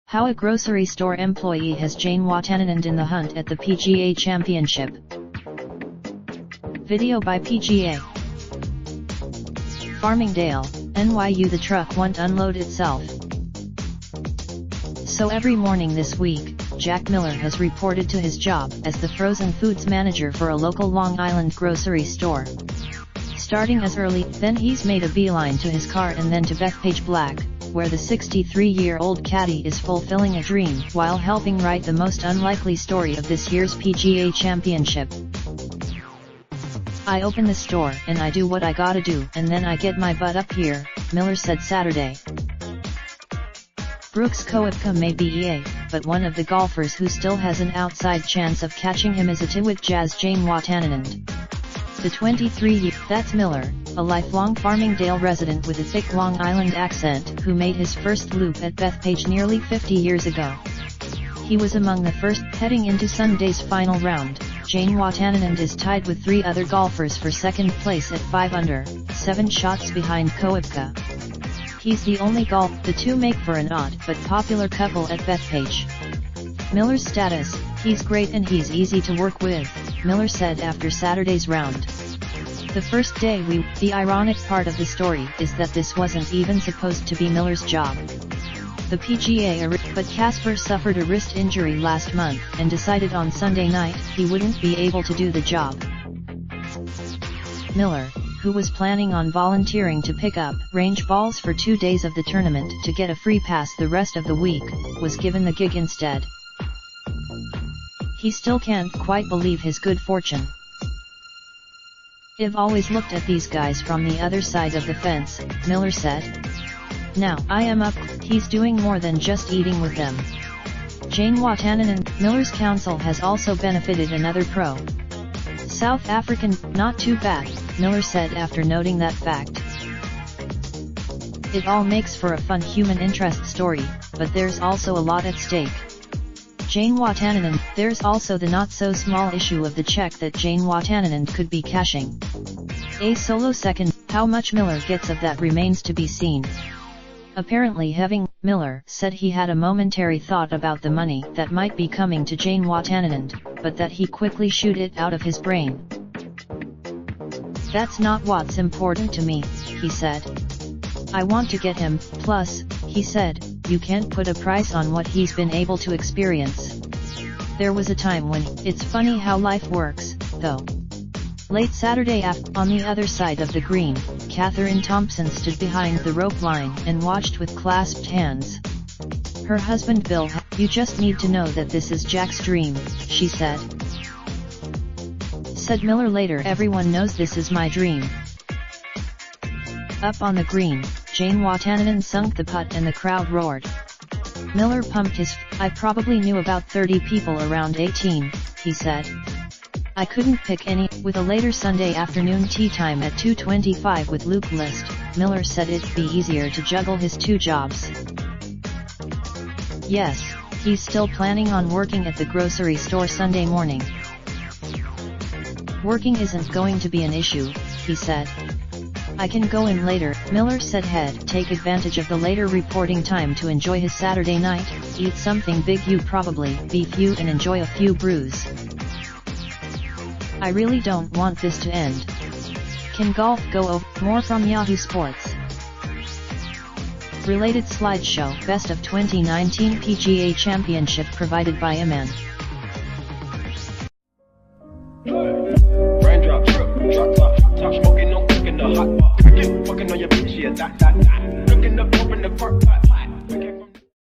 How a grocery store employee has Jane Watanabe in the hunt at the PGA Championship. Video by PGA. Farmingdale, NYU. The truck won't unload itself. So every morning this week, Jack Miller has reported to his job as the frozen foods manager for a local Long Island grocery store. Starting as early, then he's made a beeline to his car and then to Bethpage Black, where the 63-year-old caddy is fulfilling a dream while helping write the most unlikely story of this year's PGA Championship. "I open the store and I do what I gotta do and then I get my butt up here," Miller said Saturday. Brooks Koepka may be EA, but one of the golfers who still has an outside chance of catching him is Atwood Jazz Jane Watanabe. The 23-that's Miller, a lifelong Farmingdale resident with a thick Long Island accent who made his first loop at Bethpage nearly 50 years ago. He was among the first heading into Sunday's final round. Jane Watanabe is tied with 3 other golfers for second place at 5 under, 7 shots behind Koepka. He's the only golf the two make for an odd but popular couple at Bethpage. Miller's status: "He's great and he's easy to work with," Miller said after Saturday's round. "The first day the ironic part of the story is that this wasn't even supposed to be Miller's job. The PGA but Casper suffered a wrist injury last month and decided on Sunday night he wouldn't be able to do the job." Miller, who was planning on volunteering to pick up range balls for 2 days of the tournament to get a free pass the rest of the week, was given the gig instead. He still can't quite believe his good fortune. "I've always looked at these guys from the other side of the fence," Miller said. "Now I am up, he's doing more than just eating with them." Jane Watanabe, Miller's counsel, has also benefited another pro. South African. "Not too bad," Miller said after noting that fact. "It all makes for a fun human interest story, but there's also a lot at stake." Jane Watanabe, there's also the not-so-small issue of the check that Jane Watanabe could be cashing. A solo second, how much Miller gets of that remains to be seen. Apparently Miller said he had a momentary thought about the money that might be coming to Jane Watanabe, but that he quickly shooed it out of his brain. "That's not what's important to me," he said. "I want to get him, plus," he said, "you can't put a price on what he's been able to experience. There was a time when, it's funny how life works, though." Late Saturday on the other side of the green, Catherine Thompson stood behind the rope line and watched with clasped hands. Her husband Bill, "You just need to know that this is Jack's dream," she said. Said Miller later, "Everyone knows this is my dream." Up on the green, Jane Watanabe sunk the putt and the crowd roared. Miller pumped his "I probably knew about 30 people around 18, he said. "I couldn't pick any." With a later Sunday afternoon tea time at 2:25 with Luke List, Miller said it'd be easier to juggle his 2 jobs. Yes, he's still planning on working at the grocery store Sunday morning. "Working isn't going to be an issue," he said. "I can go in later," Miller said. He'd take advantage of the later reporting time to enjoy his Saturday night, eat something big, probably beef, and enjoy a few brews. "I really don't want this to end. Can golf go over?" More from Yahoo Sports. Related slideshow, Best of 2019 PGA Championship provided by Iman. Raindrop, drop top, smoking, no cooking the hot pot. Fucking on your bitch, yeah, that. Looking up, open the park pot.